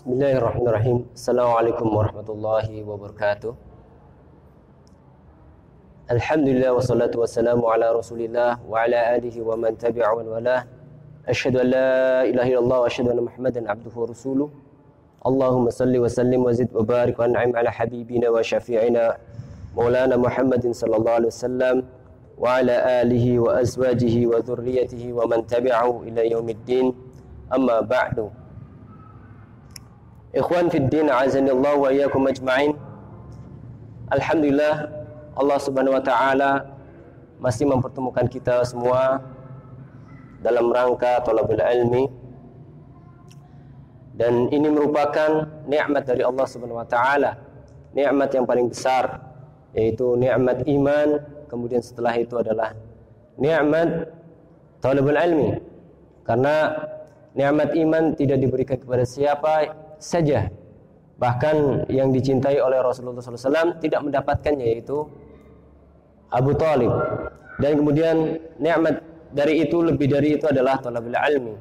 Bismillahirrahmanirrahim. Assalamualaikum warahmatullahi wabarakatuh. Alhamdulillah wassalatu wassalamu ala Rasulillah wa ala alihi wa man tabi'a wa wala. Asyhadu an la ilaha illallah wa asyhadu anna Muhammadan abduhu wa rasuluh. Allahumma salli wa sallim wa zid wa barik wa an'im ala habibina wa syafi'ina Maulana Muhammadin sallallahu alaihi wasallam wa ala alihi wa azwajihi wa dhurriyyatihi wa man tabi'ahu ila yaumiddin. Amma ba'du. Ikhwan fid din, azanillahu wa iyyakum ajma'in. Alhamdulillah, Allah Subhanahu wa taala masih mempertemukan kita semua dalam rangka thalabul ilmi. Dan ini merupakan nikmat dari Allah Subhanahu wa taala, nikmat yang paling besar, yaitu nikmat iman. Kemudian setelah itu adalah nikmat thalabul ilmi. Karena nikmat iman tidak diberikan kepada siapa saja, bahkan yang dicintai oleh Rasulullah SAW tidak mendapatkannya, yaitu Abu Thalib. Dan kemudian nikmat dari itu, lebih dari itu adalah thalabul ilmi.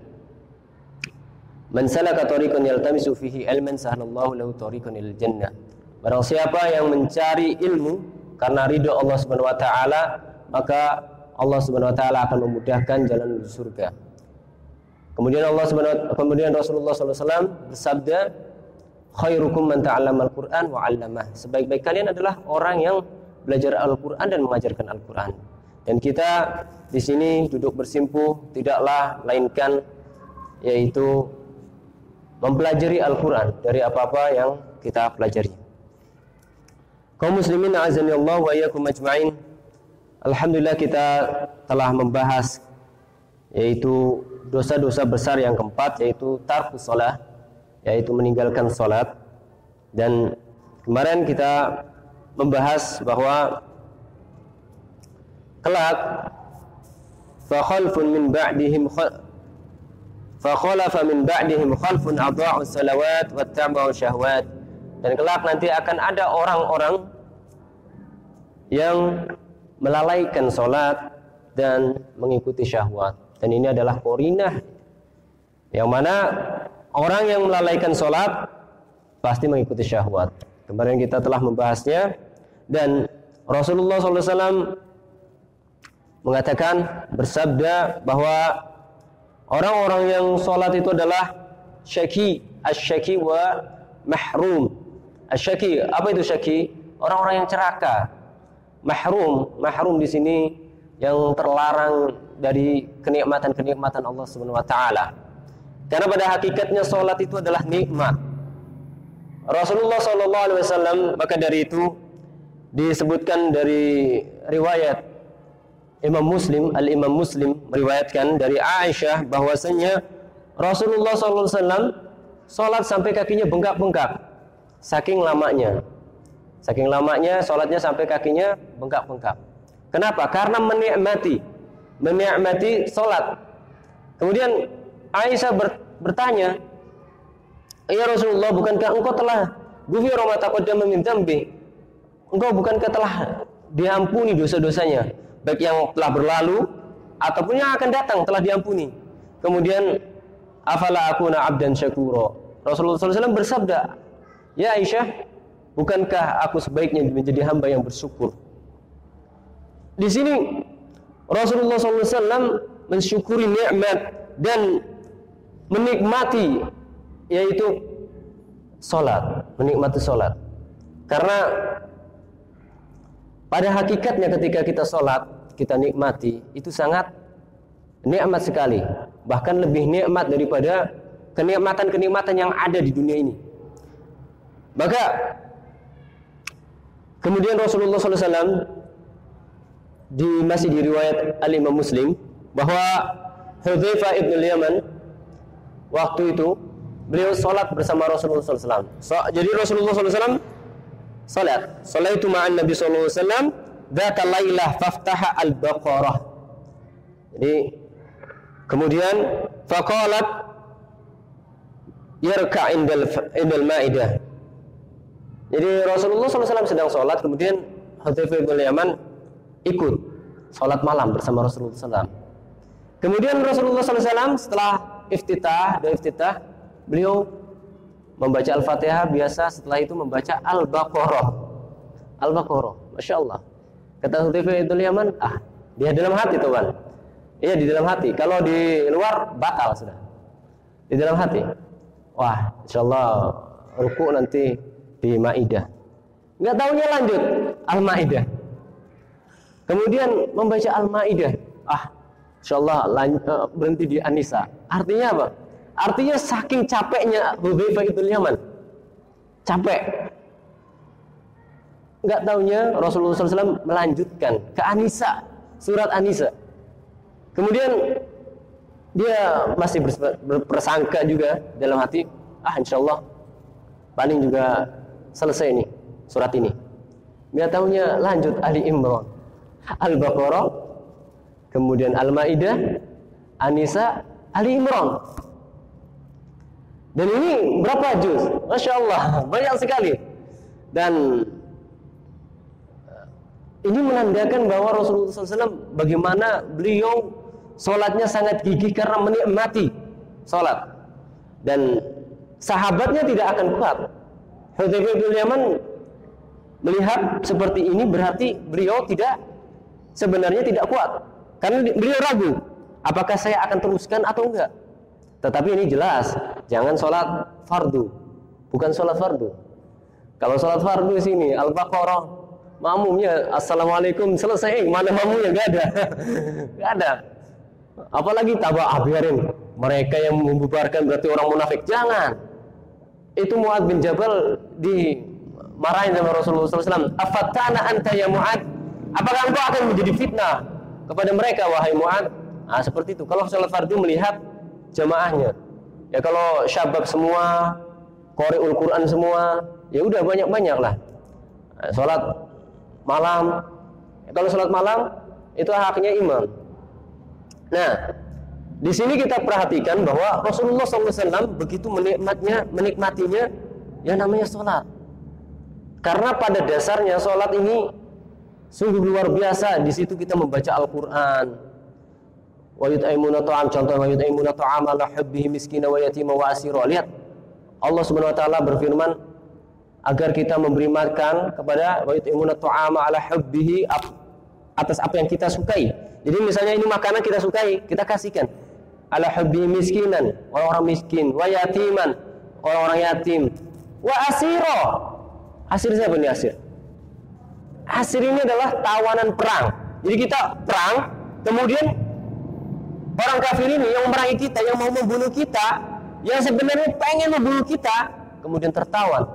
Man salaka tariqan yaltamisu fihi ilman sahalallahu lahu tariqan ilal jannah. Barang siapa yang mencari ilmu karena ridha Allah Subhanahu wa taala, maka Allah Subhanahu wa taala akan memudahkan jalan menuju surga. Kemudian Rasulullah SAW bersabda, khairukum man ta'allamal Qur'an wa 'allamah. Sebaik-baik kalian adalah orang yang belajar Al-Qur'an dan mengajarkan Al-Qur'an. Dan kita di sini duduk bersimpuh tidaklah lainkan yaitu mempelajari Al-Qur'an dari apa-apa yang kita pelajari. Kaum muslimin a'azanillahu wa iyyakum ajma'in. Alhamdulillah, kita telah membahas yaitu dosa-dosa besar yang keempat, yaitu tarkus shalah, yaitu meninggalkan salat. Dan kemarin kita membahas bahwa kelak fakhalafa min ba'dihim khalfun adha'u salawat wattaba'u syahwat. Dan kelak nanti akan ada orang-orang yang melalaikan salat dan mengikuti syahwat. Dan ini adalah qarinah yang mana orang yang melalaikan sholat pasti mengikuti syahwat. Kemarin kita telah membahasnya. Dan Rasulullah SAW mengatakan, bersabda bahwa orang-orang yang sholat itu adalah syaki, asyaki wa mahrum. Asyaki, apa itu syaki? Orang-orang yang celaka. Mahrum di sini yang terlarang dari kenikmatan-kenikmatan Allah Subhanahu wa taala. Karena pada hakikatnya salat itu adalah nikmat. Rasulullah sallallahu alaihi wasallam, maka dari itu disebutkan dari riwayat Imam Muslim, Al-Imam Muslim meriwayatkan dari Aisyah bahwasanya Rasulullah sallallahu alaihi wasallam salat sampai kakinya bengkak-bengkak. Saking lamanya salatnya sampai kakinya bengkak-bengkak. Kenapa? Karena menikmati salat. Kemudian Aisyah bertanya, "Ya Rasulullah, bukankah engkau telah ghufira ma taqaddama min dzambi? Engkau bukankah telah diampuni dosa-dosanya, baik yang telah berlalu ataupun yang akan datang telah diampuni?" Kemudian, "Afala akuna 'abdan syakura?" Rasulullah SAW bersabda, "Ya Aisyah, bukankah aku sebaiknya menjadi hamba yang bersyukur?" Di sini Rasulullah SAW mensyukuri nikmat dan menikmati, yaitu menikmati salat. Karena pada hakikatnya ketika kita salat, kita nikmati, itu sangat nikmat sekali. Bahkan lebih nikmat daripada kenikmatan-kenikmatan yang ada di dunia ini. Maka kemudian Rasulullah SAW masih di riwayat Al-Imam Muslim bahwa Hudzaifah ibn al-Yaman waktu itu beliau salat bersama Rasulullah SAW. Jadi Rasulullah SAW salatu ma'an Nabi sallallahu alaihi wasallam dzata lailah faftaha al-Baqarah. Jadi kemudian faqalat yarka' indal Maidah. Jadi Rasulullah SAW sedang salat, kemudian Hudzaifah ibn al-Yaman ikut salat malam bersama Rasulullah SAW. Kemudian Rasulullah SAW setelah iftitah, beliau membaca Al-Fatihah biasa, setelah itu membaca Al-Baqarah. Al-Baqarah, Masya Allah. Kata Hudzaifah Yaman, dia dalam hati tuan. Iya, di dalam hati. Kalau di luar batal sudah. Di dalam hati. Wah, insyaAllah ruku nanti di Maidah. Nggak tahunya lanjut Al-Maidah. Kemudian membaca Al-Maidah. InsyaAllah berhenti di An-Nisa. Artinya apa? Artinya saking capeknya Hudzaifah Yaman. Capek. Nggak tahunya Rasulullah SAW melanjutkan ke An-Nisa, surat An-Nisa. Kemudian dia masih berprasangka juga dalam hati, insyaallah paling juga selesai nih surat ini. Nggak tahunya lanjut Ali Imran, Al-Baqarah, kemudian Al-Maidah, An-Nisa, Ali Imran. Dan ini berapa juz? Masya Allah, banyak sekali. Dan ini menandakan bahwa Rasulullah SAW bagaimana beliau sholatnya sangat gigih karena menikmati sholat. Dan sahabatnya tidak akan kuat. Hudzaifah bin Yaman melihat seperti ini berarti beliau sebenarnya tidak kuat. Karena beliau ragu, apakah saya akan teruskan atau enggak. Tetapi ini jelas, jangan sholat fardu. Bukan sholat fardu. Kalau sholat fardu sini, Al-Baqarah, makmumnya Assalamualaikum, selesai. Mana makmumnya? Enggak ada. Enggak ada. Apalagi biarin mereka yang membubarkan berarti orang munafik. Jangan. Itu Mu'adz bin Jabal dimarahin sama Rasulullah SAW. Afatana anta ya Mu'adz? Apakah engkau akan menjadi fitnah kepada mereka wahai Mu'adz? Seperti itu. Kalau sholat fardu melihat jamaahnya. Ya kalau syabab semua, qari'ul Quran semua, ya udah banyak-banyak lah. Sholat malam. Kalau sholat malam itu haknya imam. Nah, di sini kita perhatikan bahwa Rasulullah SAW begitu menikmatinya yang namanya sholat. Karena pada dasarnya sholat ini sungguh luar biasa. Di situ kita membaca Al-Quran. Wa yut'imuna ta'am, contoh wa yut'imuna ta'am ala hubbihi miskina wa yatima wa asira. Lihat, Allah Subhanahu wa taala berfirman agar kita memberi makan kepada wa yut'imuna ta'am ala hubbihi, atas apa yang kita sukai. Jadi misalnya ini makanan kita sukai, kita kasihkan. Ala hubbihi miskinan, orang-orang miskin, wa yatiman, orang-orang yatim, wa asira. Asir siapa ini asir? Asir ini adalah tawanan perang. Jadi kita perang, kemudian orang kafir ini yang memerangi kita, yang mau membunuh kita, yang sebenarnya pengen membunuh kita, kemudian ketahuan,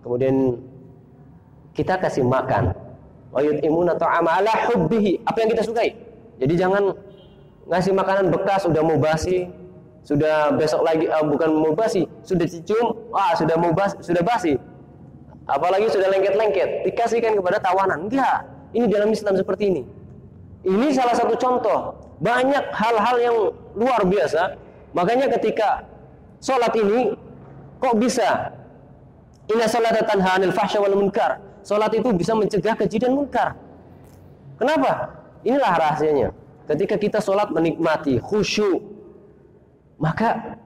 kemudian kita kasih makan. Wa yut'imuna ta'ama ala hubbihi, apa yang kita sukai. Jadi jangan ngasih makanan bekas, sudah mau basi, sudah besok lagi, bukan mau basi, sudah dicium, sudah basi. Apalagi sudah lengket-lengket, dikasihkan kepada tawanan. Enggak, ini dalam Islam seperti ini. Ini salah satu contoh. Banyak hal-hal yang luar biasa. Makanya ketika sholat ini, kok bisa? Inna sholata tanha 'anil fahsya wal munkar. Sholat itu bisa mencegah keji dan munkar. Kenapa? Inilah rahasianya. Ketika kita sholat menikmati, khusyuk, maka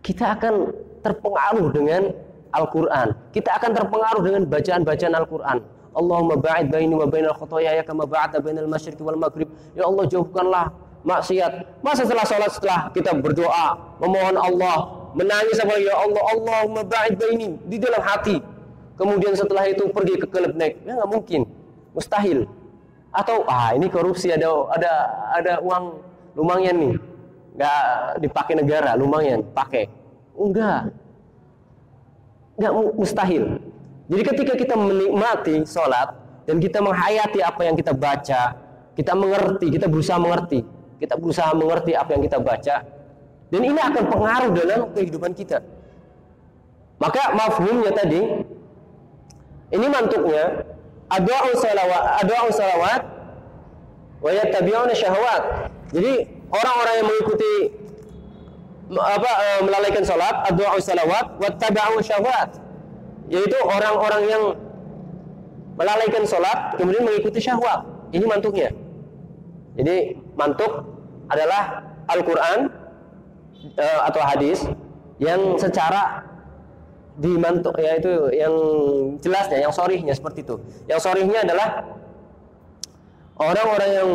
kita akan terpengaruh dengan Al-Quran. Kita akan terpengaruh dengan bacaan-bacaan Al-Quran. Allahumma ba'id baini wa bainal khotoyaya kama ba'adta bainal masyriqi wal maghrib. Ya Allah, jauhkanlah maksiat. Masa setelah sholat, setelah kita berdoa, memohon Allah, menangis apa, ya Allah, Allahumma ba'id baini, di dalam hati. Kemudian setelah itu pergi ke kelebnek. Ya nggak mungkin, mustahil. Atau ini korupsi, ada uang lumayan nih, nggak dipakai negara, lumayan pakai. Enggak mustahil. Jadi ketika kita menikmati sholat dan kita menghayati apa yang kita baca, kita mengerti, kita berusaha mengerti apa yang kita baca, dan ini akan pengaruh dalam kehidupan kita. Maka mafhumnya tadi, ini mantuknya adwa'u salawat wa yattabi'una syahwat. Jadi orang-orang yang mengikuti melalaikan sholat, adwa'u salawat wa taba'u syahwat, yaitu orang-orang yang melalaikan sholat kemudian mengikuti syahwat. Ini mantuknya. Jadi mantuk adalah Al-Quran, atau hadis yang secara dimantuk, yaitu yang jelasnya, yang sorihnya seperti itu. Yang sorihnya adalah orang-orang yang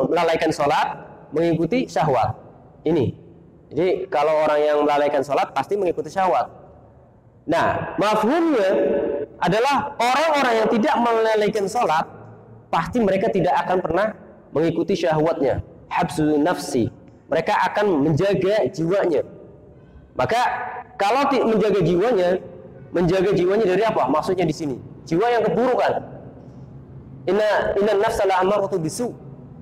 melalaikan sholat mengikuti syahwat. Ini. Jadi kalau orang yang melalaikan sholat pasti mengikuti syahwat. Nah, mafhumnya adalah orang-orang yang tidak melalaikan sholat pasti mereka tidak akan pernah mengikuti syahwatnya. Habsu nafsi. Mereka akan menjaga jiwanya. Maka kalau menjaga jiwanya dari apa? Maksudnya di sini, jiwa yang keburukan. Inna nafsa la'amaratu bisu.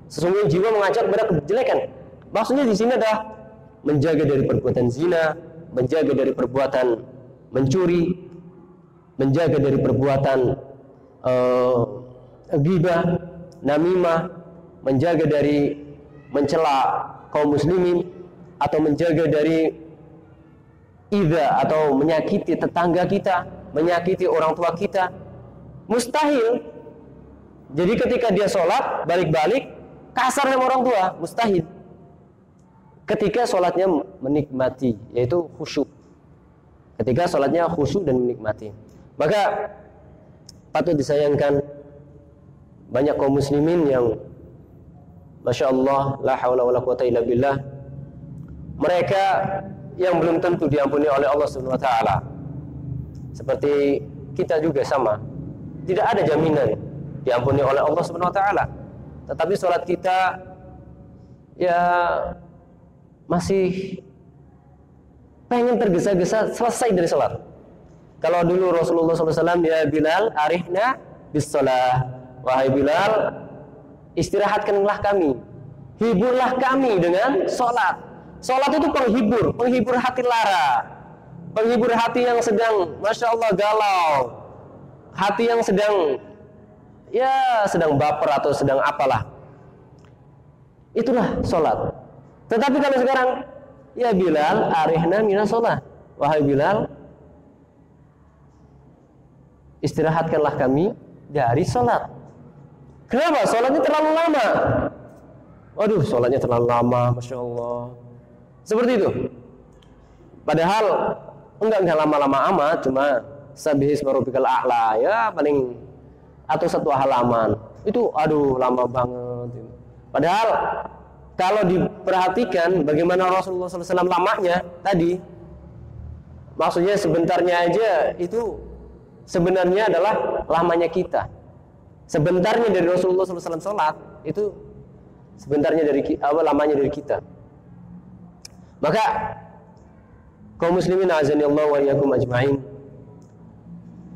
Sesungguhnya jiwa mengajak kepada kejelekan. Maksudnya di sini adalah menjaga dari perbuatan zina, menjaga dari perbuatan mencuri, menjaga dari perbuatan ghibah, namimah, menjaga dari mencela kaum muslimin, atau menjaga dari idza atau menyakiti tetangga kita, menyakiti orang tua kita. Mustahil. Jadi ketika dia sholat balik-balik kasar sama orang tua, mustahil. Ketika sholatnya menikmati, yaitu khusyuk. Ketika sholatnya khusyuk dan menikmati, maka patut disayangkan banyak kaum muslimin yang Masya Allah, la hawla wa la quwata illa billah, mereka yang belum tentu diampuni oleh Allah Subhanahu wa taala. Seperti kita juga sama. Tidak ada jaminan diampuni oleh Allah Subhanahu wa taala. Tetapi salat kita ya masih pengen tergesa-gesa selesai dari salat. Kalau dulu Rasulullah SAW, ya Bilal, arihna bis shalah. Wahai Bilal, istirahatkanlah kami, hiburlah kami dengan salat. Salat itu penghibur hati lara, penghibur hati yang sedang Masya Allah galau, hati yang sedang baper atau sedang apalah. Itulah salat. Tetapi kalau sekarang, ya Bilal, arihna minas shalah. Wahai Bilal, istirahatkanlah kami dari salat. Kenapa? Salatnya terlalu lama. Waduh, salatnya terlalu lama, Masya Allah. Seperti itu. Padahal enggak lama-lama amat, cuma sabbihisma rabbikal a'la, ya paling atau satu halaman. Itu aduh lama banget. Padahal kalau diperhatikan bagaimana Rasulullah SAW lamanya tadi, maksudnya sebentarnya aja itu sebenarnya adalah lamanya kita. Sebentarnya dari Rasulullah SAW sholat itu sebentarnya lamanya dari kita. Maka kaum muslimin azanillahu wa iyyakum ajma'in,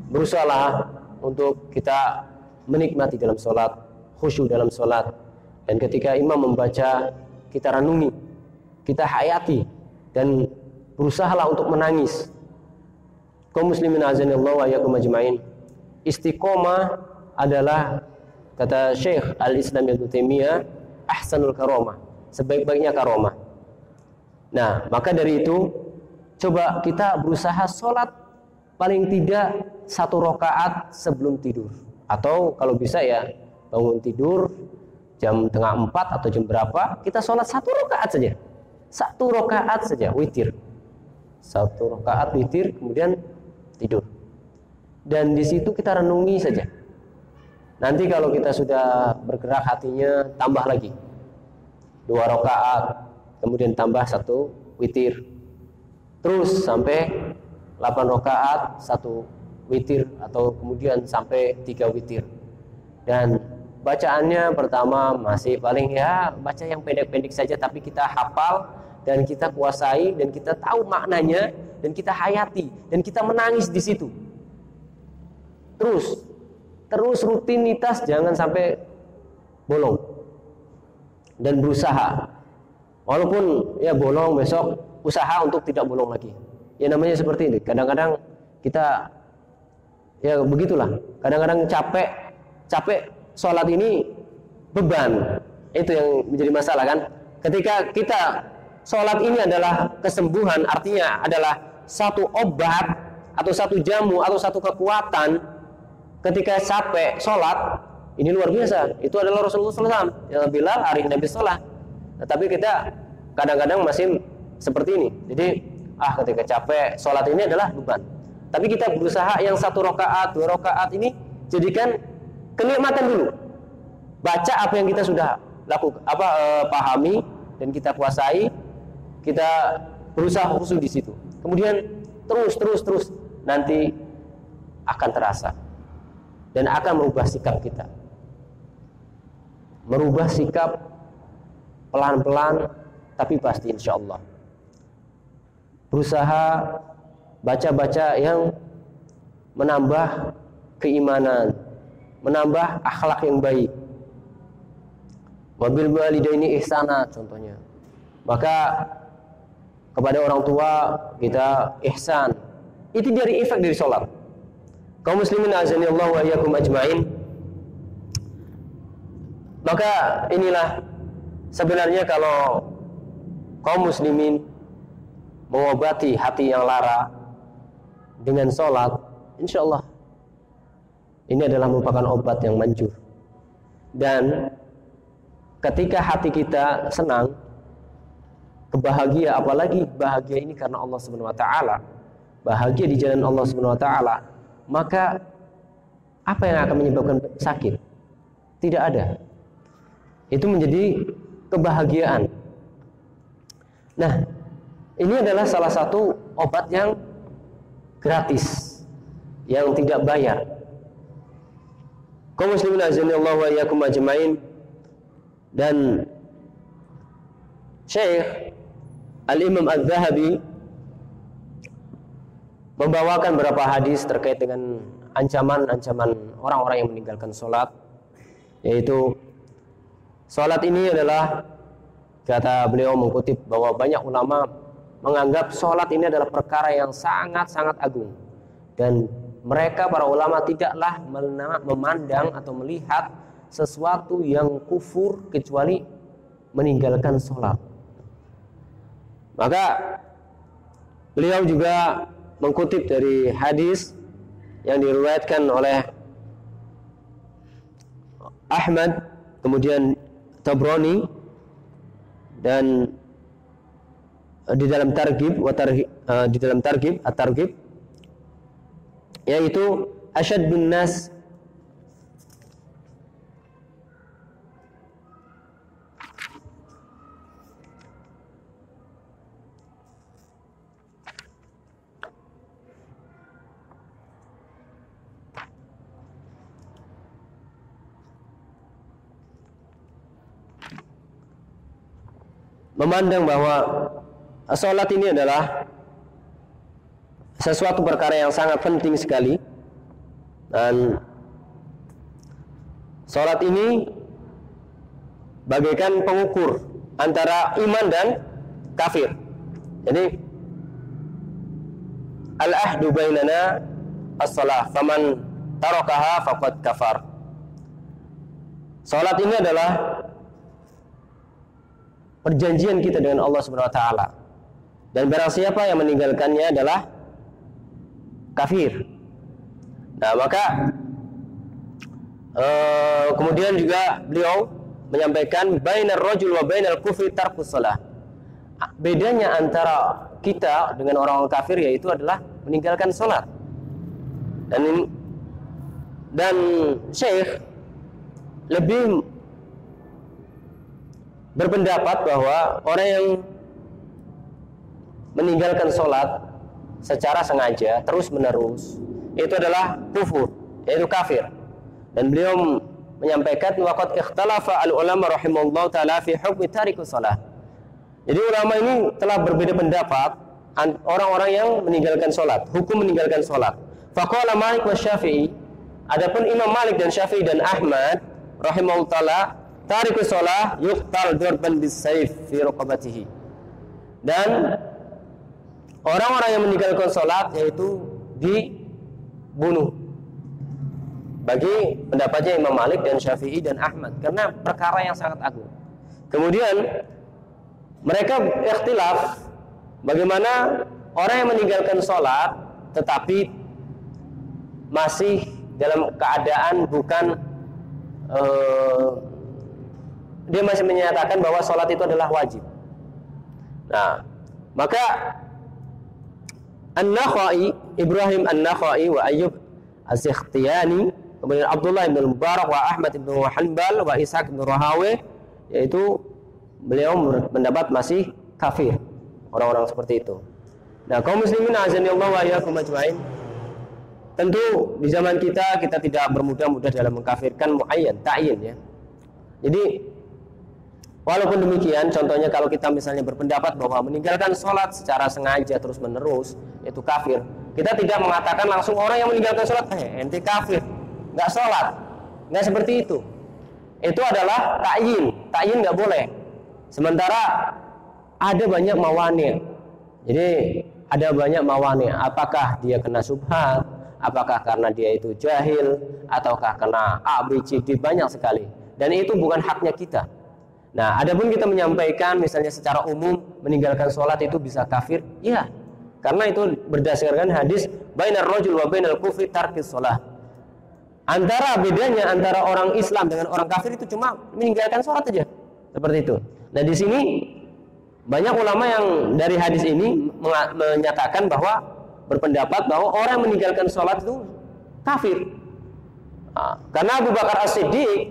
berusahalah untuk kita menikmati dalam sholat, khusyuk dalam sholat, dan ketika imam membaca kita renungi, kita hayati, dan berusahalah untuk menangis. Kaum muslimin azanillahu wa iyyakum ajma'in, istiqomah adalah, kata Syekh Al-Islam Ibnu Taimiyah, ahsanul karomah, sebaik-baiknya karomah. Nah, maka dari itu coba kita berusaha sholat paling tidak 1 rakaat sebelum tidur, atau kalau bisa ya bangun tidur jam 3:30 atau jam berapa, kita sholat 1 rakaat saja, 1 rakaat saja witir, 1 rakaat witir, kemudian tidur, dan di situ kita renungi saja. Nanti kalau kita sudah bergerak hatinya, tambah lagi 2 rakaat, kemudian tambah 1 witir, terus sampai 8 rakaat 1 witir, atau kemudian sampai 3 witir. Dan bacaannya pertama masih paling ya baca yang pendek-pendek saja, tapi kita hafal dan kita kuasai dan kita tahu maknanya dan kita hayati dan kita menangis di situ. Terus rutinitas, jangan sampai bolong, dan berusaha walaupun ya bolong, besok usaha untuk tidak bolong lagi. Ya namanya seperti ini. Kadang-kadang kita ya begitulah. Kadang-kadang capek sholat ini beban. Itu yang menjadi masalah kan. Ketika kita sholat ini adalah kesembuhan, artinya adalah satu obat atau satu jamu atau satu kekuatan. Ketika capek sholat, ini luar biasa. Itu adalah Rasulullah SAW yang bilang arihna bis shalah. Tetapi kita kadang-kadang masih seperti ini. Jadi ketika capek, sholat ini adalah beban. Tapi kita berusaha yang 1 rakaat, 2 rakaat ini jadikan kenikmatan dulu. Baca apa yang kita sudah lakukan, pahami dan kita kuasai, kita berusaha khusyuk di situ. Kemudian terus nanti akan terasa dan akan merubah sikap kita. Merubah sikap pelan-pelan tapi pasti insya Allah. Berusaha baca-baca yang menambah keimanan, menambah akhlak yang baik. Wabil walidaini ihsana contohnya. Maka kepada orang tua kita ihsan. Itu dari efek dari sholat. Kaum muslimin azanillahu wa iyyakum ajmain. Maka inilah sebenarnya kalau kaum muslimin mengobati hati yang lara dengan sholat, insya Allah ini adalah merupakan obat yang manjur. Dan ketika hati kita senang, kebahagia, apalagi bahagia ini karena Allah Subhanahu wa taala, bahagia di jalan Allah Subhanahu wa taala, maka apa yang akan menyebabkan sakit? Tidak ada. Itu menjadi kebahagiaan. Nah, ini adalah salah satu obat yang gratis, yang tidak bayar. Kaum muslimin azanillahu wa iyyakum ajmain. Dan Syekh Al-Imam Al-Zahabi membawakan beberapa hadis terkait dengan ancaman-ancaman orang-orang yang meninggalkan sholat, yaitu sholat ini adalah, kata beliau mengutip bahwa banyak ulama menganggap sholat ini adalah perkara yang sangat-sangat agung, dan mereka para ulama tidaklah memandang atau melihat sesuatu yang kufur kecuali meninggalkan sholat. Maka beliau juga mengutip dari hadis yang diriwayatkan oleh Ahmad, kemudian Tabrani, dan di dalam targhib at-targhib, yaitu asyaddun nas memandang bahwa sholat ini adalah sesuatu perkara yang sangat penting sekali, dan sholat ini bagaikan pengukur antara iman dan kafir. Jadi al-ahdu bainana as-shalah, faman tarakaha faqad kafar. Sholat ini adalah perjanjian kita dengan Allah Subhanahu wa taala. Dan barang siapa yang meninggalkannya adalah kafir. Nah, maka kemudian juga beliau menyampaikan bainar rajul wa bainal kufri tarkus shalah. Bedanya antara kita dengan orang kafir yaitu adalah meninggalkan salat. Dan Syekh lebih berpendapat bahwa orang yang meninggalkan sholat secara sengaja terus menerus itu adalah kufur, yaitu kafir. Dan beliau menyampaikan waqad ikhtalafa al-ulama rahimahullah taala fi hukmi tarikus shalah. Jadi ulama ini telah berbeda pendapat orang-orang yang meninggalkan sholat, hukum meninggalkan sholat. Faqala Malik wa Syafi'i, adapun Imam Malik dan Syafi'i dan Ahmad rahimahullah taala, tarikus shalah yuqtal darban bis-sayf fi raqabatihi. Dan orang-orang yang meninggalkan sholat yaitu dibunuh. Bagi pendapatnya Imam Malik dan Syafi'i dan Ahmad, karena perkara yang sangat agung. Kemudian mereka ikhtilaf bagaimana orang yang meninggalkan sholat tetapi masih dalam keadaan bukan dia masih menyatakan bahwa sholat itu adalah wajib. Nah, Maka An-Nakhai, Ibrahim An-Nakhai wa Ayyub Az-Sikhtiyani, kemudian Abdullah bin Mubarak wa Ahmad bin Hanbal wa Ishaq bin Rahawih, yaitu beliau mendapat masih kafir, orang-orang seperti itu. Nah, kaum muslimin azanillahu wa iyyakum ajmain. Tentu di zaman kita tidak bermudah-mudah dalam mengkafirkan muayyan, ta'yin ya. Jadi walaupun demikian, contohnya kalau kita misalnya berpendapat bahwa meninggalkan sholat secara sengaja terus-menerus itu kafir, kita tidak mengatakan langsung orang yang meninggalkan sholat, ente kafir, nggak sholat, nggak seperti itu. Itu adalah ta'yin nggak boleh. Sementara ada banyak mawani. Jadi ada banyak mawani. Apakah dia kena syubhat, apakah karena dia itu jahil, ataukah kena A, B, C, D, banyak sekali. Dan itu bukan haknya kita. Nah, adapun kita menyampaikan misalnya secara umum meninggalkan sholat itu bisa kafir, ya, karena itu berdasarkan hadis bainar rajul wa bainal kufri tarkis sholat. Bedanya antara orang Islam dengan orang kafir itu cuma meninggalkan sholat aja, seperti itu. Nah, di sini banyak ulama yang dari hadis ini menyatakan bahwa berpendapat bahwa orang yang meninggalkan sholat itu kafir. Karena Abu Bakar As-Siddiq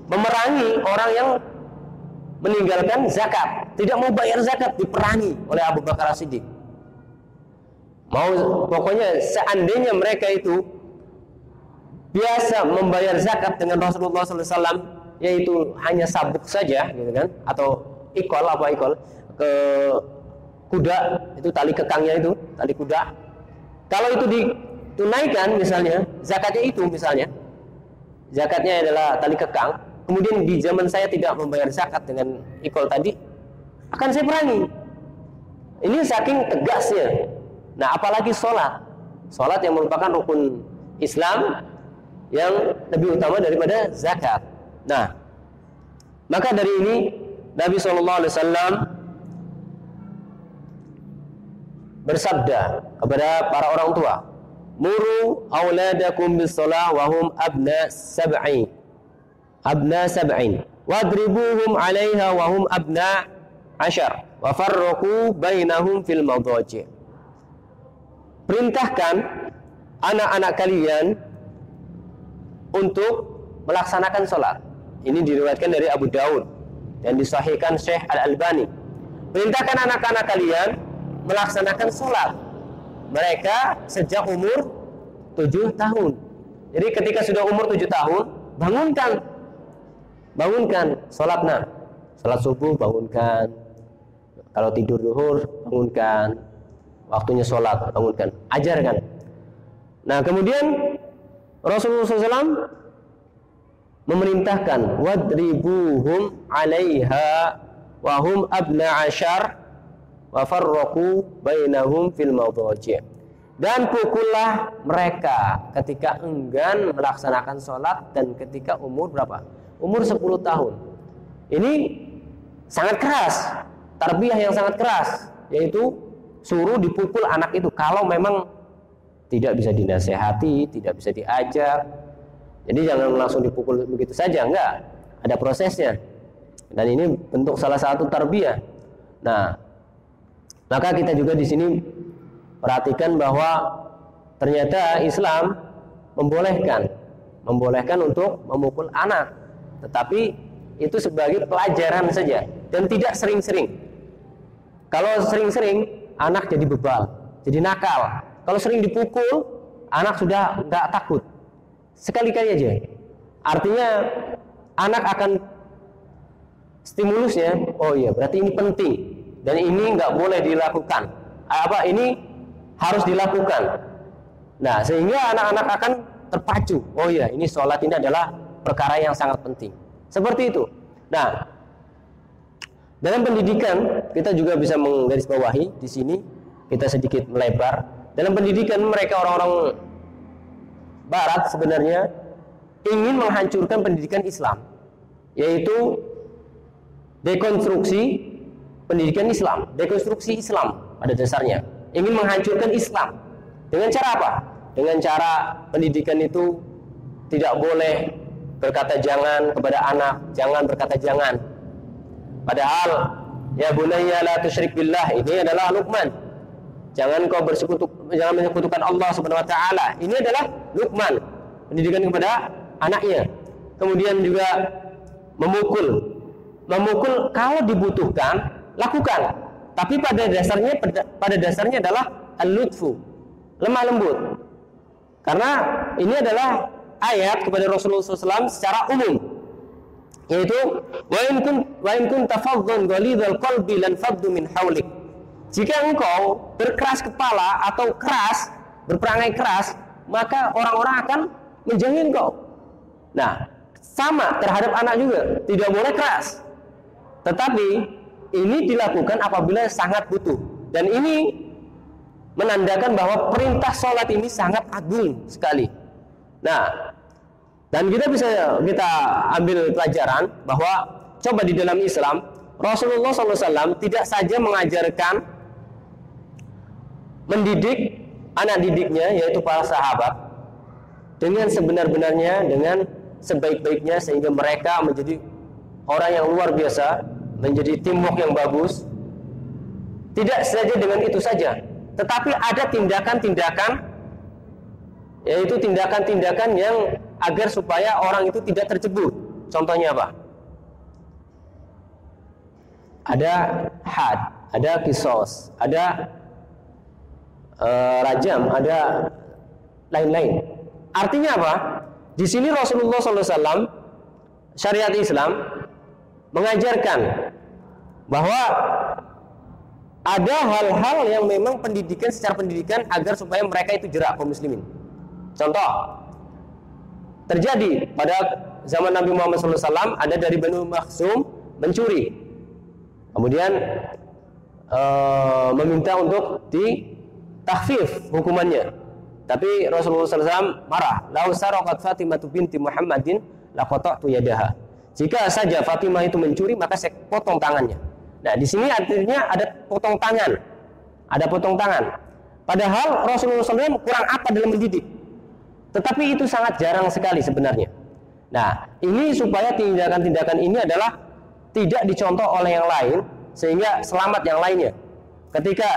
memerangi orang yang meninggalkan zakat, tidak mau bayar zakat, diperangi oleh Abu Bakar As-Siddiq. Pokoknya seandainya mereka itu biasa membayar zakat dengan Rasulullah SAW, yaitu hanya sabuk saja, gitu kan, atau ikol ke kuda, itu tali kekangnya itu, tali kuda. Kalau itu ditunaikan misalnya, zakatnya adalah tali kekang. Kemudian di zaman saya tidak membayar zakat dengan ikol tadi, akan saya perangi. Ini saking tegasnya. Nah, apalagi sholat yang merupakan rukun Islam yang lebih utama daripada zakat. Nah, maka dari ini Nabi SAW bersabda kepada para orang tua, muru auladakum bis shalah wa hum abna sab'in wadribuhum 'alaiha wa hum abna 'ashar wa farraqu bainahum fil madaji'. Perintahkan anak-anak kalian untuk melaksanakan sholat. Ini diriwayatkan dari Abu Daud dan disahihkan Syekh Al-Albani. Perintahkan anak-anak kalian melaksanakan sholat mereka sejak umur 7 tahun. Jadi ketika sudah umur 7 tahun, bangunkan sholatnya. Sholat subuh bangunkan, kalau tidur zuhur bangunkan, waktunya sholat bangunkan, ajarkan. Nah, kemudian Rasulullah SAW memerintahkan wadribuhum 'alaiha wa hum abna 'ashar wa farraqu bainahum fil madaji'. Dan pukullah mereka ketika enggan melaksanakan sholat dan ketika umur berapa? Umur 10 tahun. Ini sangat keras, tarbiyah yang sangat keras, yaitu suruh dipukul anak itu kalau memang tidak bisa dinasehati, tidak bisa diajar. Jadi jangan langsung dipukul begitu saja, enggak. Ada prosesnya. Dan ini bentuk salah satu tarbiyah. Nah, maka kita juga di sini perhatikan bahwa ternyata Islam membolehkan untuk memukul anak, tetapi itu sebagai pelajaran saja dan tidak sering-sering. Kalau sering-sering, anak jadi bebal, jadi nakal. Kalau sering dipukul, anak sudah nggak takut. Sekali-kali aja. Artinya anak akan stimulusnya, oh iya berarti ini penting dan ini nggak boleh dilakukan. Ini harus dilakukan. Nah, sehingga anak-anak akan terpacu. Oh iya, ini sholat ini adalah perkara yang sangat penting. Seperti itu. Nah, dalam pendidikan kita juga bisa menggarisbawahi di sini, kita sedikit melebar. Dalam pendidikan mereka orang-orang Barat sebenarnya ingin menghancurkan pendidikan Islam, yaitu dekonstruksi pendidikan Islam, dekonstruksi Islam pada dasarnya. Ingin menghancurkan Islam dengan cara apa? Dengan cara pendidikan itu tidak boleh berkata jangan kepada anak, jangan berkata jangan. Padahal Ya bunayya la tusyrik billah. Ini adalah Luqman. Jangan menyekutukan Allah Subhanahu wa taala. Ini adalah Luqman. Pendidikan kepada anaknya. Kemudian juga memukul. Memukul kalau dibutuhkan, lakukan. Tapi pada dasarnya adalah al-lutfu, lemah lembut. Karena ini adalah ayat kepada Rasulullah SAW secara umum, yaitu wa in kunta faddan ghalidhal qalbi lan faddu min haulik. Jika engkau berkeras kepala atau keras, berperangai keras, maka orang-orang akan menjauhi engkau. Nah, sama terhadap anak juga, tidak boleh keras. Tetapi ini dilakukan apabila sangat butuh. Dan ini menandakan bahwa perintah sholat ini sangat agung sekali. Nah, dan kita ambil pelajaran bahwa coba di dalam Islam Rasulullah SAW tidak saja mengajarkan, mendidik anak didiknya, yaitu para sahabat, dengan sebenar-benarnya, dengan sebaik-baiknya, sehingga mereka menjadi orang yang luar biasa, menjadi teamwork yang bagus. Tidak saja dengan itu saja, tetapi ada tindakan-tindakan, yaitu tindakan-tindakan yang agar supaya orang itu tidak tercebur. Contohnya apa? Ada had, ada kisos, ada rajam, ada lain-lain. Artinya apa? Di sini Rasulullah SAW, syariat Islam mengajarkan bahwa ada hal-hal yang memang secara pendidikan agar supaya mereka itu jerak kaum muslimin. Contoh, terjadi pada zaman Nabi Muhammad SAW, ada dari Banu Makhzum mencuri, kemudian meminta untuk ditahfif hukumannya. Tapi Rasulullah SAW marah. Lau saraqat Fatimah binti Muhammadin laqata'tu yadaha. Jika saja Fatimah itu mencuri, maka saya potong tangannya. Nah, di sini artinya ada potong tangan. Ada potong tangan. Padahal Rasulullah SAW kurang apa dalam mendidik. Tetapi itu sangat jarang sekali sebenarnya. Nah, ini supaya tindakan-tindakan ini adalah tidak dicontoh oleh yang lain, sehingga selamat yang lainnya.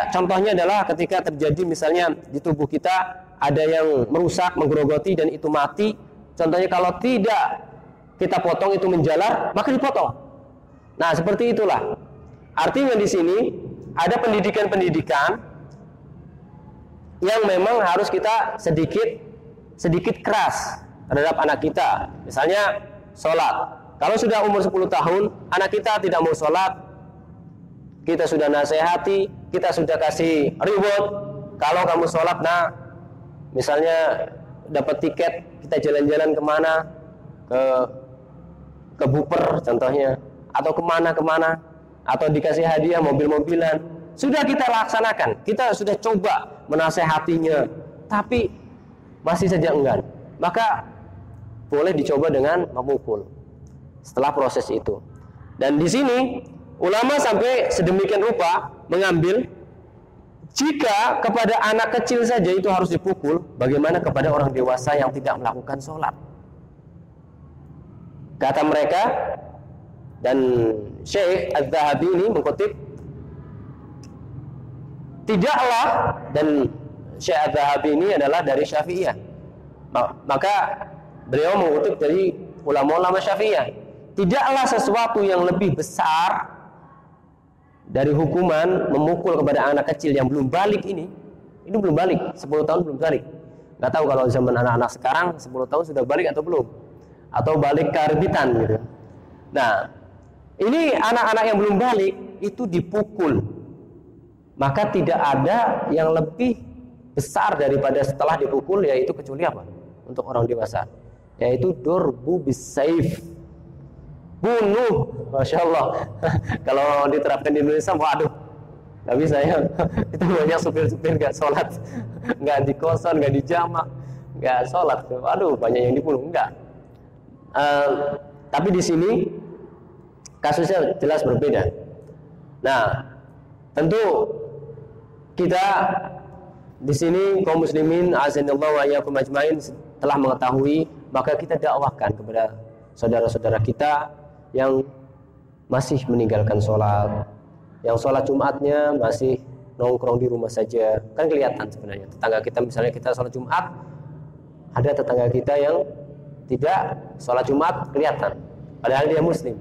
Contohnya adalah ketika terjadi misalnya di tubuh kita ada yang merusak, menggerogoti dan itu mati. Contohnya kalau tidak kita potong itu menjalar, maka dipotong. Nah, seperti itulah. Artinya di sini ada pendidikan-pendidikan yang memang harus kita sedikit keras terhadap anak kita. Misalnya sholat. Kalau sudah umur 10 tahun, anak kita tidak mau sholat, kita sudah nasihati, kita sudah kasih reward. Kalau kamu sholat, misalnya dapat tiket, kita jalan-jalan kemana, ke Buper contohnya, atau kemana, atau dikasih hadiah mobil-mobilan, sudah kita laksanakan, kita sudah coba menasehatinya, tapi masih saja enggan, maka boleh dicoba dengan memukul setelah proses itu. Dan di sini ulama sampai sedemikian rupa mengambil, jika kepada anak kecil saja itu harus dipukul, bagaimana kepada orang dewasa yang tidak melakukan sholat? Kata mereka, dan Syekh Az-Zahabi ini mengutip, tidaklah, dan Syekh Az-Zahabi ini adalah dari Syafi'iyah, maka beliau mengutip dari ulama-ulama Syafi'iyah, tidaklah sesuatu yang lebih besar dari hukuman memukul kepada anak kecil yang belum balik ini belum balik, 10 tahun belum balik. Nggak tahu kalau zaman anak-anak sekarang 10 tahun sudah balik atau belum, atau balik karbitan gitu. Nah, ini anak-anak yang belum balik itu dipukul, maka tidak ada yang lebih besar daripada setelah dipukul, yaitu kecuali apa? Untuk orang dewasa, yaitu durbu bisaif, bunuh. Masya Allah. Kalau diterapkan di Indonesia, waduh, nggak bisa ya. Itu banyak supir-supir nggak sholat, nggak di kosan, nggak di jamak, nggak sholat. Waduh, banyak yang dibunuh. Enggak. Tapi di sini kasusnya jelas berbeda. Nah, tentu kita di sini kaum muslimin azanillahu wa iyyakum ajmain telah mengetahui, maka kita dakwahkan kepada saudara-saudara kita yang masih meninggalkan sholat, yang sholat Jumatnya masih nongkrong di rumah saja, kan kelihatan sebenarnya. Tetangga kita, misalnya kita sholat Jumat, ada tetangga kita yang tidak sholat Jumat, kelihatan padahal dia muslim.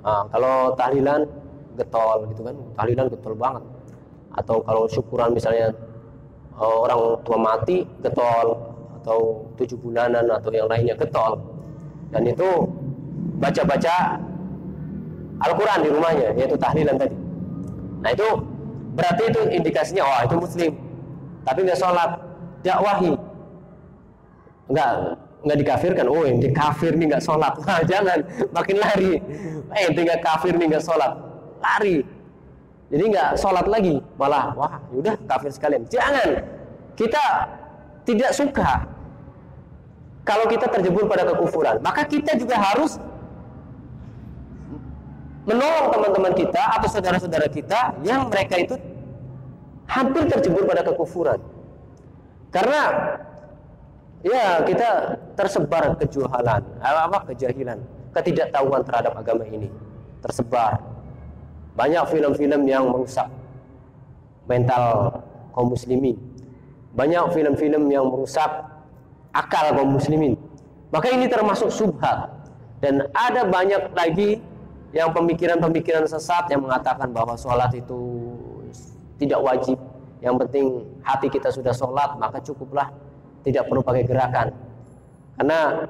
Kalau tahlilan getol gitu kan, tahlilan getol banget. Atau kalau syukuran misalnya orang tua mati, getol. Atau 7 bulanan atau yang lainnya, getol. Dan itu baca-baca Al-Quran di rumahnya, yaitu tahlilan tadi. Nah itu berarti itu indikasinya, oh itu muslim, tapi nggak sholat, dakwahi, nggak dikafirkan. Oh ini kafir nih nggak sholat, nah, jangan, makin lari. Tinggal kafir nih nggak sholat, lari. Jadi nggak sholat lagi, malah wah yaudah kafir sekalian. Jangan, kita tidak suka kalau kita terjebur pada kekufuran. Maka kita juga harus menolong teman-teman kita atau saudara-saudara kita yang mereka itu hampir terjebur pada kekufuran. Karena ya kita tersebar kejuhalan, kejahilan, ketidaktahuan terhadap agama ini tersebar. Banyak film-film yang merusak mental kaum muslimin. Banyak film-film yang merusak akal kaum muslimin. Maka ini termasuk syubhat. Dan ada banyak lagi yang pemikiran-pemikiran sesat yang mengatakan bahwa sholat itu tidak wajib. Yang penting hati kita sudah sholat, maka cukuplah, tidak perlu pakai gerakan. Karena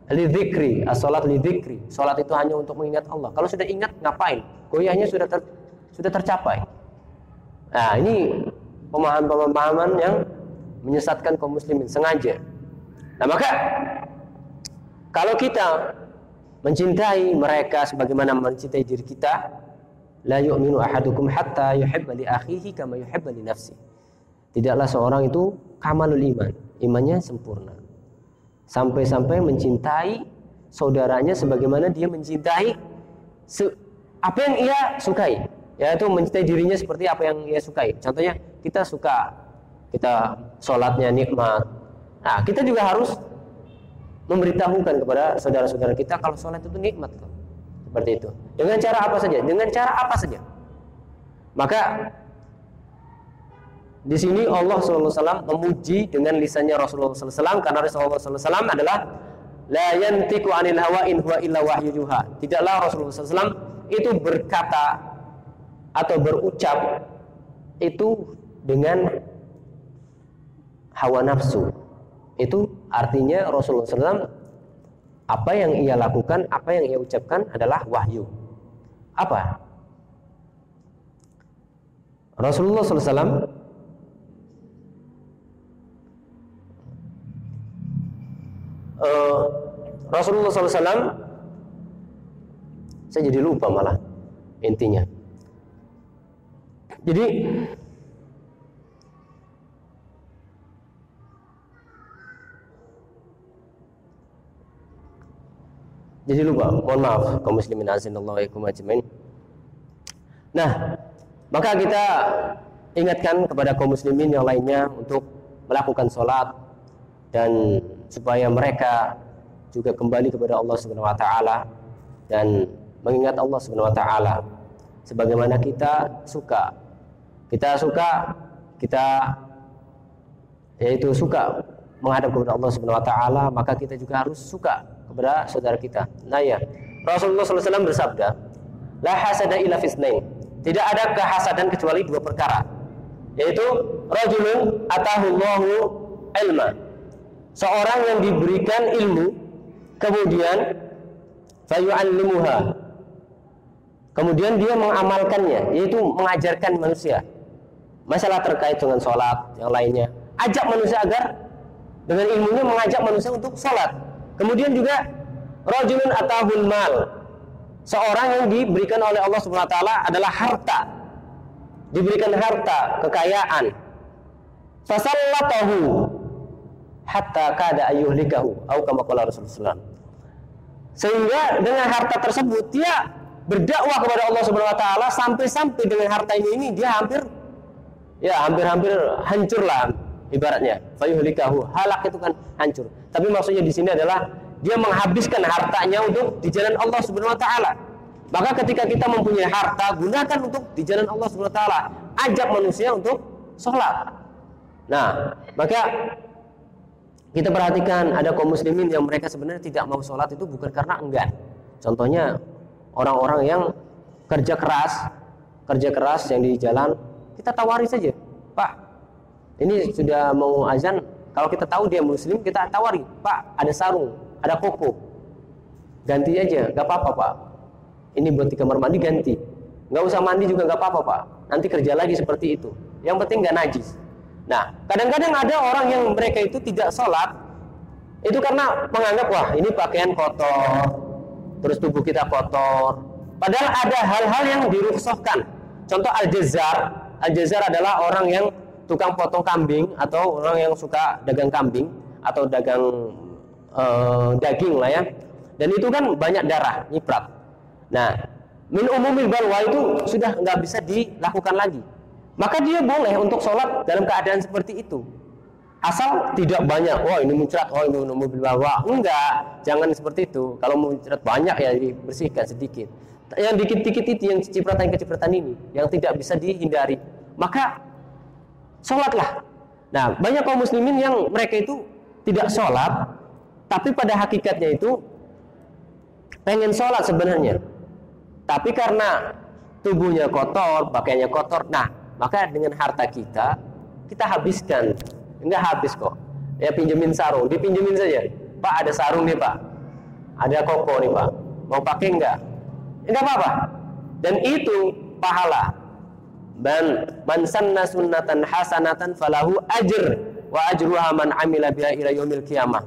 lidzikri, as-sholat lidzikri, sholat itu hanya untuk mengingat Allah. Kalau sudah ingat, ngapain? Goyahnya sudah tercapai. Nah ini pemahaman-pemahaman yang menyesatkan kaum muslimin sengaja. Nah maka kalau kita mencintai mereka sebagaimana mencintai diri kita, la yu'minu ahadukum hatta yuhibba li akhihi kama yuhibba li nafsi. Tidaklah seorang itu kamalul iman, imannya sempurna, sampai-sampai mencintai saudaranya sebagaimana dia mencintai apa yang ia sukai, yaitu mencintai dirinya seperti apa yang ia sukai. Contohnya kita sholatnya nikmat. Nah, kita juga harus memberitahukan kepada saudara-saudara kita kalau sholat itu nikmat kok. Seperti itu. Dengan cara apa saja? Dengan cara apa saja. Maka di sini Allah SAW memuji dengan lisannya Rasulullah SAW, karena Rasulullah SAW adalah la yantiqu anil hawa in huwa illa wahyu yuha. Tidaklah Rasulullah SAW itu berkata atau berucap itu dengan hawa nafsu. Itu artinya Rasulullah SAW apa yang ia lakukan, apa yang ia ucapkan adalah wahyu. Apa? Rasulullah SAW Rasulullah SAW, saya jadi lupa malah intinya. Jadi lupa, mohon maaf kaum muslimin azanallahu wa iyyakum ajmain. Nah, maka kita ingatkan kepada kaum muslimin yang lainnya untuk melakukan sholat dan supaya mereka juga kembali kepada Allah Subhanahu wa taala dan mengingat Allah Subhanahu wa taala sebagaimana kita suka yaitu suka menghadap kepada Allah Subhanahu wa taala, maka kita juga harus suka kepada saudara kita. Nah ya, Rasulullah SAW bersabda, la hasada illa fisnain. Tidak ada kehasadan kecuali 2 perkara, yaitu rajulun atahullahu ilma, seorang yang diberikan ilmu kemudian fayu'allimuha, kemudian dia mengamalkannya, yaitu mengajarkan manusia masalah terkait dengan sholat yang lainnya, ajak manusia agar dengan ilmunya mengajak manusia untuk sholat. Kemudian juga rajulun atahul mal, seorang yang diberikan oleh Allah Subhanahu wa taala adalah harta, diberikan harta, kekayaan, fasallatahu hatta kada ayyuhlikahu au kama qala Rasulullah, sehingga dengan harta tersebut dia berdakwah kepada Allah Subhanahu wa taala sampai dengan harta ini dia hampir hancurlah ibaratnya. Fayuhlikahu, halak itu kan hancur. Tapi maksudnya di sini adalah dia menghabiskan hartanya untuk di jalan Allah Subhanahu wa taala. Maka ketika kita mempunyai harta, gunakan untuk di jalan Allah Subhanahu wa taala. Ajak manusia untuk sholat. Nah, maka kita perhatikan ada kaum muslimin yang mereka sebenarnya tidak mau sholat itu bukan karena enggan. Contohnya orang-orang yang kerja keras yang di jalan, kita tawari saja, Pak, ini sudah mau azan. Kalau kita tahu dia muslim, kita tawari, Pak, ada sarung, ada koko, ganti aja, gak apa-apa Pak. Ini buat di kamar mandi, ganti. Gak usah mandi juga gak apa-apa Pak. Nanti kerja lagi seperti itu. Yang penting gak najis. Nah, kadang-kadang ada orang yang mereka itu tidak sholat, itu karena menganggap, wah ini pakaian kotor, terus tubuh kita kotor. Padahal ada hal-hal yang dirukhsahkan. Contoh Al-Jazzar adalah orang yang tukang potong kambing, atau orang yang suka dagang kambing atau dagang daging lah ya. Dan itu kan banyak darah, nyiprat. Nah, min umumil balwa itu sudah nggak bisa dilakukan lagi. Maka dia boleh untuk sholat dalam keadaan seperti itu, asal tidak banyak. Wah ini muncrat, oh ini mobil bawa. Enggak, jangan seperti itu. Kalau muncrat banyak ya dibersihkan sedikit. Yang dikit-dikit itu, yang cipratan ini, yang tidak bisa dihindari, maka sholatlah. Nah, banyak kaum muslimin yang mereka itu tidak sholat, tapi pada hakikatnya itu pengen sholat sebenarnya, tapi karena tubuhnya kotor, pakaiannya kotor. Nah, maka dengan harta kita habiskan. Enggak habis kok. Ya pinjemin sarung, dipinjemin saja. Pak, ada sarung nih Pak, ada koko nih Pak, mau pakai enggak? Enggak apa-apa. Dan itu pahala. Dan man sanna sunnatan hasanatan falahu ajr wa ajruha man amila biha ila yaumil qiyamah.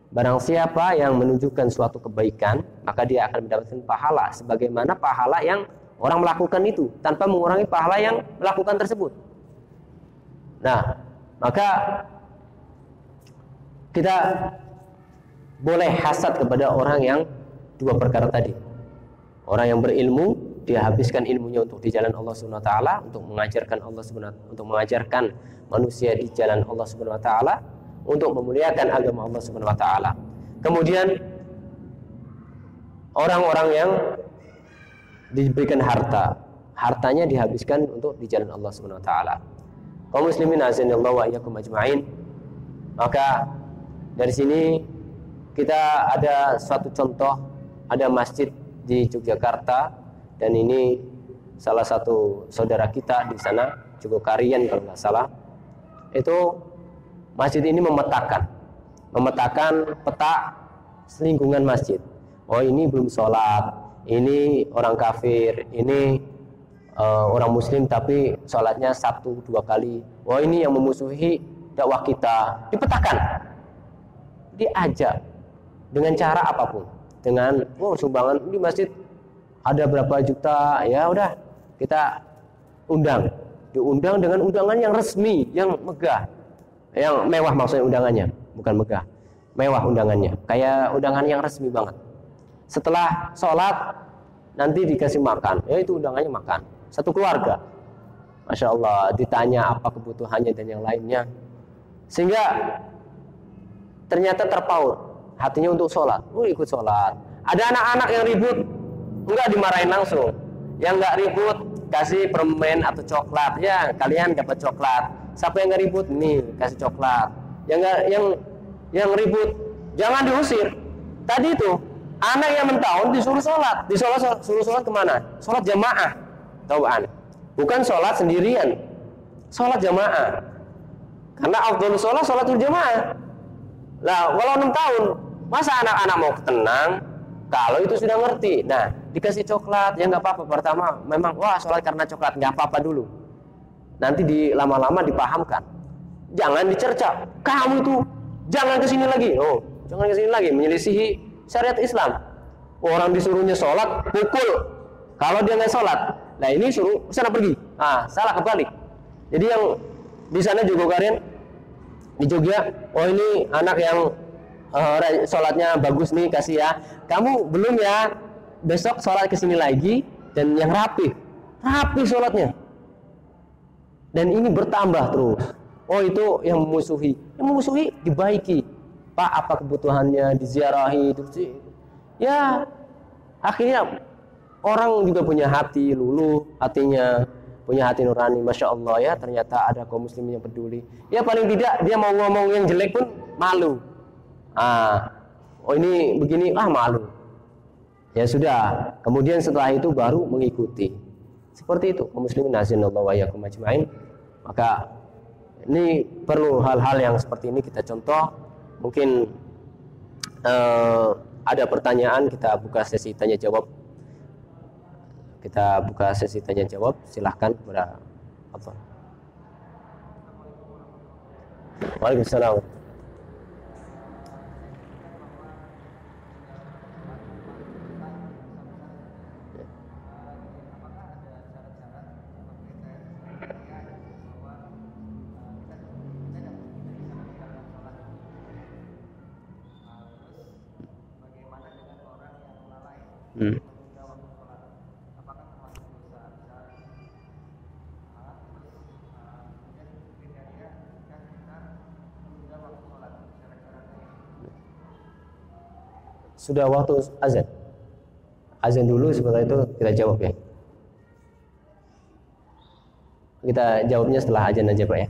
Barang siapa yang menunjukkan suatu kebaikan, maka dia akan mendapatkan pahala sebagaimana pahala yang orang melakukan itu, tanpa mengurangi pahala yang melakukan tersebut. Nah, maka kita boleh hasad kepada orang yang dua perkara tadi. Orang yang berilmu, dia habiskan ilmunya untuk di jalan Allah Subhanahu wa taala, untuk mengajarkan manusia di jalan Allah Subhanahu wa taala, untuk memuliakan agama Allah Subhanahu wa taala. Kemudian orang-orang yang diberikan hartanya dihabiskan untuk di jalan Allah Subhanahu wa taala. Kaum muslimin azanillahu wa iyyakum ajma'in. Maka dari sini kita ada suatu contoh, ada masjid di Yogyakarta, dan ini salah satu saudara kita di sana, Jogokarian kalau nggak salah. Itu masjid ini memetakan peta lingkungan masjid. Oh ini belum sholat, ini orang kafir, ini orang muslim tapi sholatnya Sabtu 2 kali. Oh ini yang memusuhi dakwah kita. Dipetakan, diajak dengan cara apapun, dengan sumbangan di masjid ada berapa juta, ya udah kita diundang dengan undangan yang resmi, yang megah, yang mewah, maksudnya undangannya bukan megah, mewah undangannya, kayak undangan yang resmi banget. Setelah sholat nanti dikasih makan, ya itu undangannya makan satu keluarga, masya Allah, ditanya apa kebutuhannya dan yang lainnya, sehingga ternyata terpaut hatinya untuk sholat. Ikut sholat. Ada anak-anak yang ribut, enggak dimarahin langsung. Yang enggak ribut kasih permen atau coklat, ya kalian dapat coklat. Siapa yang enggak ribut, nih kasih coklat. Yang ribut jangan diusir. Tadi itu anak yang mentahun disuruh sholat, suruh sholat kemana? Sholat jamaah, tauan. Bukan sholat sendirian, sholat jamaah. Karena afdhalus sholat sholatul jamaah. Lah kalau 6 tahun, masa anak-anak mau tenang kalau itu sudah ngerti? Nah, dikasih coklat, ya nggak apa-apa. Pertama memang sholat karena coklat, nggak apa-apa dulu. Nanti lama-lama dipahamkan. Jangan dicerca, kamu itu jangan kesini lagi. Jangan kesini lagi, menyelisihi syariat Islam. Orang disuruhnya sholat, pukul. Kalau dia nggak sholat, nah ini suruh sana pergi. Salah kebalik. Jadi yang di sana juga kalian di Jogja, ini anak yang sholatnya bagus nih, kasih ya. Kamu belum ya, besok sholat kesini lagi, dan yang rapi sholatnya. Dan ini bertambah terus. Itu yang memusuhi dibaiki. Pak, apa kebutuhannya, diziarahi, ya akhirnya orang juga punya hati luluh, hatinya punya hati nurani, masya Allah ya, ternyata ada kaum muslimin yang peduli. Ya paling tidak dia mau ngomong yang jelek pun malu. Oh ini begini, malu. Ya sudah, kemudian setelah itu baru mengikuti. Seperti itu, kaum muslimin nazinallahu wa iyyakum ajmain. Maka ini perlu hal-hal yang seperti ini kita contoh. Mungkin ada pertanyaan, kita buka sesi tanya jawab. Kita buka sesi tanya jawab, silahkan kepada apa? Waalaikumsalam. Sudah waktu azan. Azan dulu, setelah itu kita jawab ya. Kita jawabnya setelah azan aja Pak ya.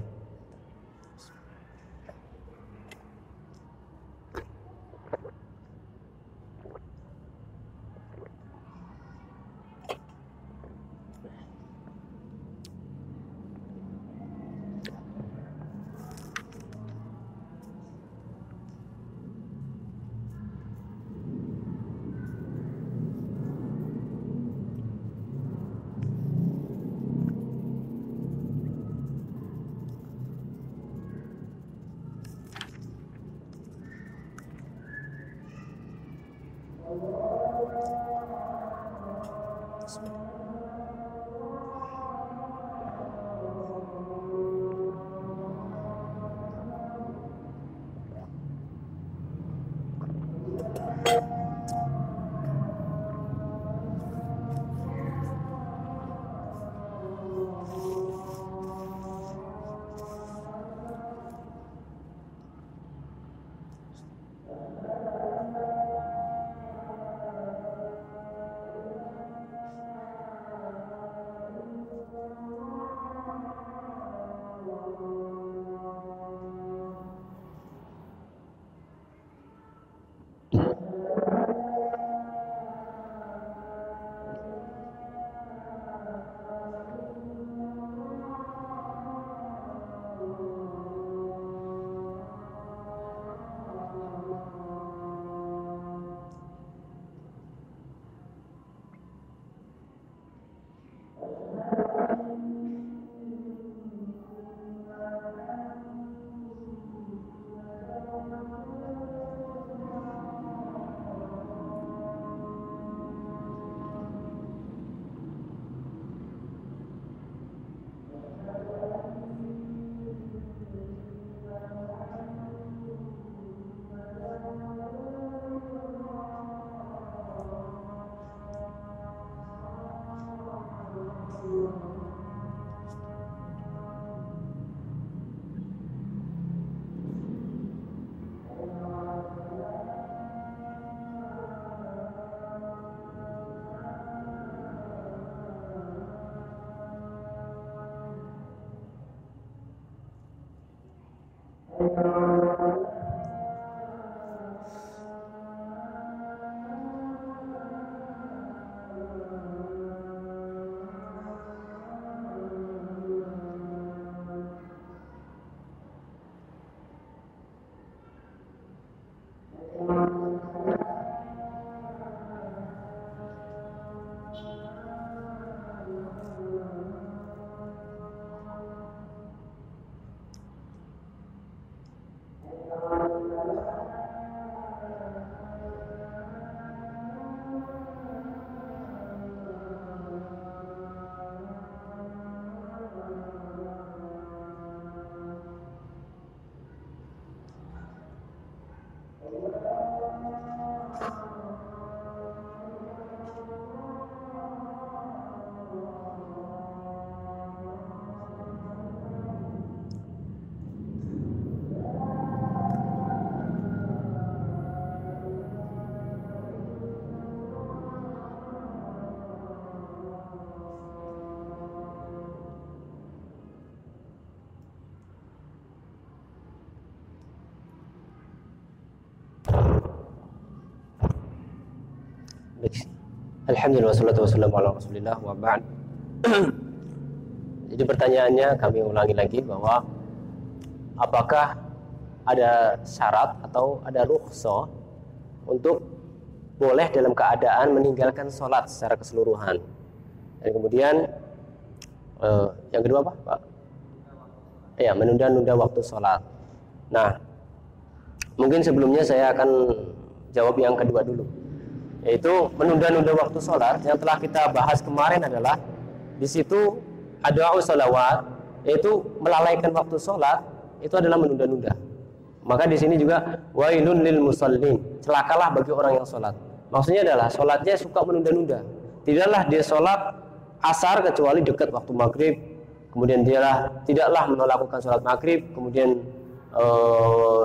Alhamdulillah wassalatu wassalamu ala Rasulillah wa ba'd. Jadi pertanyaannya kami ulangi lagi bahwa apakah ada syarat atau ada rukhsah untuk boleh dalam keadaan meninggalkan sholat secara keseluruhan. Dan kemudian yang kedua apa, Pak? Ya, menunda-nunda waktu sholat. Nah, mungkin sebelumnya saya akan jawab yang kedua dulu, yaitu menunda-nunda waktu sholat. Yang telah kita bahas kemarin adalah di situ ada sholawat, yaitu melalaikan waktu sholat, itu adalah menunda-nunda. Maka di sini juga wailun lil musallin, celakalah bagi orang yang sholat. Maksudnya adalah sholatnya suka menunda-nunda. Tidaklah dia sholat asar kecuali dekat waktu maghrib, kemudian tidaklah melakukan sholat maghrib, kemudian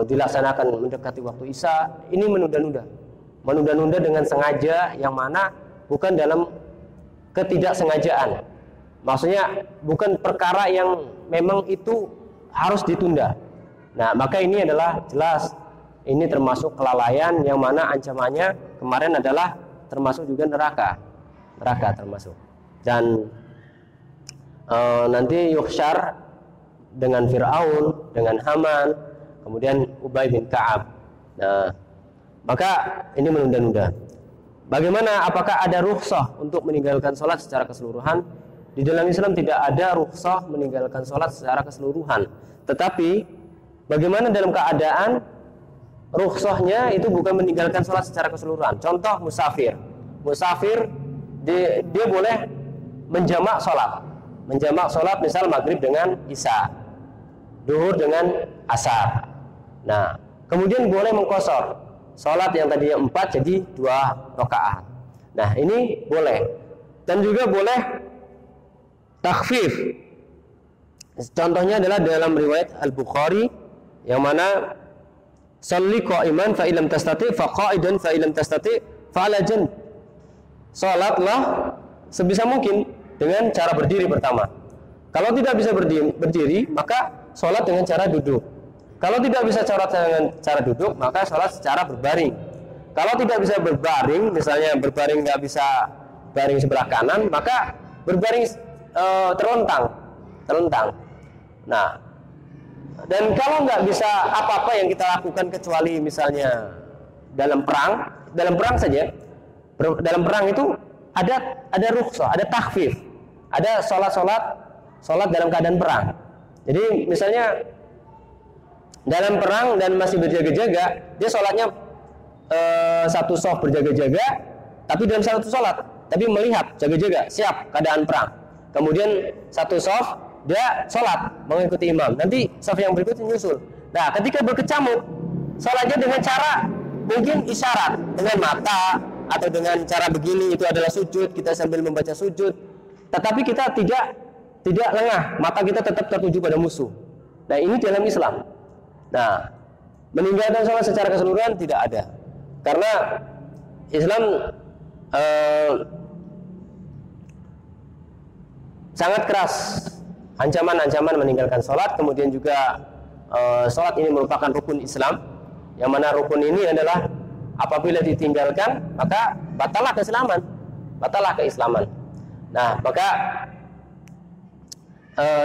dilaksanakan mendekati waktu isya. Ini menunda-nunda dengan sengaja, yang mana bukan dalam ketidaksengajaan. Maksudnya bukan perkara yang memang itu harus ditunda. Nah, maka ini adalah jelas ini termasuk kelalaian, yang mana ancamannya kemarin adalah termasuk juga neraka termasuk. Dan nanti yuhsyar dengan Fir'aun, dengan Haman, kemudian Ubay bin Ka'ab. Nah, maka ini menunda-nunda. Bagaimana, apakah ada rukhsah untuk meninggalkan sholat secara keseluruhan? Di dalam Islam tidak ada rukhsah meninggalkan sholat secara keseluruhan. Tetapi bagaimana dalam keadaan rukhsahnya itu bukan meninggalkan sholat secara keseluruhan. Contoh musafir dia boleh menjamak sholat misal maghrib dengan isya, duhur dengan asar. Nah, kemudian boleh mengqashar sholat yang tadinya 4 jadi 2 rakaat. Nah, ini boleh. Dan juga boleh takhfif. Contohnya adalah dalam riwayat Al-Bukhari, yang mana shalli qa'iman fa illam tastati fa qa'idan fa illam tastati fa ala janb. Salatlah sebisa mungkin dengan cara berdiri pertama. Kalau tidak bisa berdiri, maka salat dengan cara duduk. Kalau tidak bisa salat dengan cara duduk, maka salat secara berbaring. Kalau tidak bisa berbaring, misalnya berbaring nggak bisa baring sebelah kanan, maka berbaring terlentang. Nah, dan kalau nggak bisa apa-apa yang kita lakukan kecuali misalnya dalam perang saja. Dalam perang itu ada rukhsah, ada takhfif, ada sholat dalam keadaan perang. Jadi misalnya dalam perang dan masih berjaga-jaga, dia sholatnya satu shaf berjaga-jaga, tapi dalam satu sholat, tapi melihat jaga-jaga siap keadaan perang. Kemudian satu shaf dia sholat mengikuti imam, nanti shaf yang berikutnya nyusul. Nah, ketika berkecamuk, sholatnya dengan cara mungkin isyarat dengan mata atau dengan cara begini, itu adalah sujud, kita sambil membaca sujud, tetapi kita tidak lengah, mata kita tetap tertuju pada musuh. Nah, ini dalam Islam. Nah, meninggalkan sholat secara keseluruhan tidak ada, karena Islam sangat keras ancaman-ancaman meninggalkan sholat. Kemudian juga sholat ini merupakan rukun Islam, yang mana rukun ini adalah apabila ditinggalkan maka batalah keislaman. Nah, maka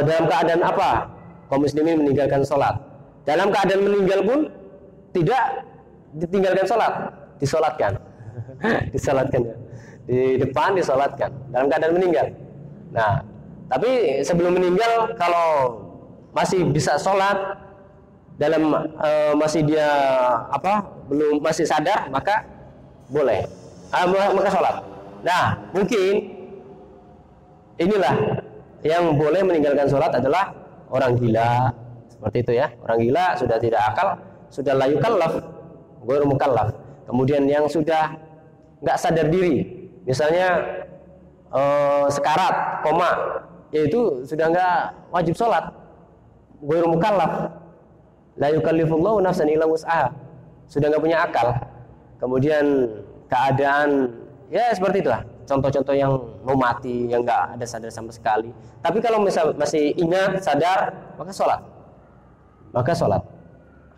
dalam keadaan apa kaum muslimin meninggalkan sholat? Dalam keadaan meninggal pun tidak ditinggalkan sholat, disolatkan. Disolatkan ya. Di depan disolatkan dalam keadaan meninggal. Nah, tapi sebelum meninggal kalau masih bisa sholat, dalam masih dia belum masih sadar, maka boleh maka sholat. Nah, mungkin inilah yang boleh meninggalkan sholat adalah orang gila, seperti itu ya. Orang gila sudah tidak akal, sudah la yukallaf, ghairu mukallaf. Kemudian yang sudah nggak sadar diri, misalnya sekarat, koma, yaitu sudah nggak wajib sholat, ghairu mukallaf. La yukallifullahu nafsan illa wus'aha, sudah nggak punya akal. Kemudian keadaan ya seperti itulah, contoh-contoh yang mau mati, yang nggak ada sadar sama sekali. Tapi kalau misal masih ingat, sadar, maka sholat.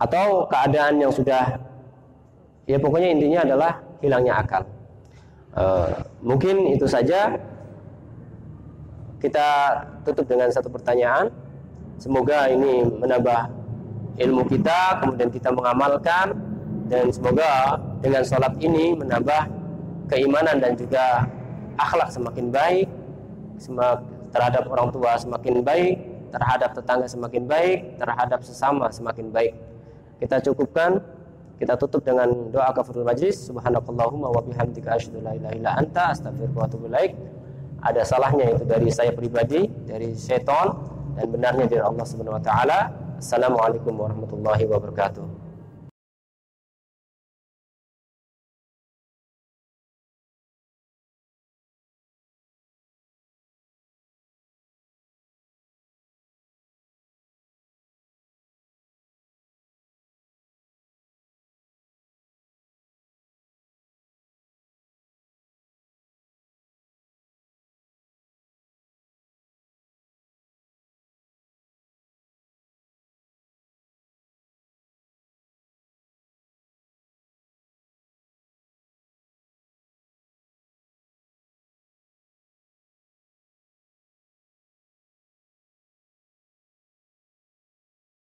Atau keadaan yang sudah, ya pokoknya intinya adalah hilangnya akal. Mungkin itu saja. Kita tutup dengan satu pertanyaan. Semoga ini menambah ilmu kita, kemudian kita mengamalkan, dan semoga dengan sholat ini menambah keimanan dan juga akhlak semakin baik, terhadap orang tua semakin baik, terhadap tetangga semakin baik, terhadap sesama semakin baik. Kita cukupkan, kita tutup dengan doa kafaratul majlis. Subhanakallahumma wa bihamdika asyhadu an la ilaha illa anta astaghfiruka wa atubu ilaik. Ada salahnya itu dari saya pribadi, dari syaitan, dan benarnya dari Allah Subhanahu wa taala. Assalamualaikum warahmatullahi wabarakatuh.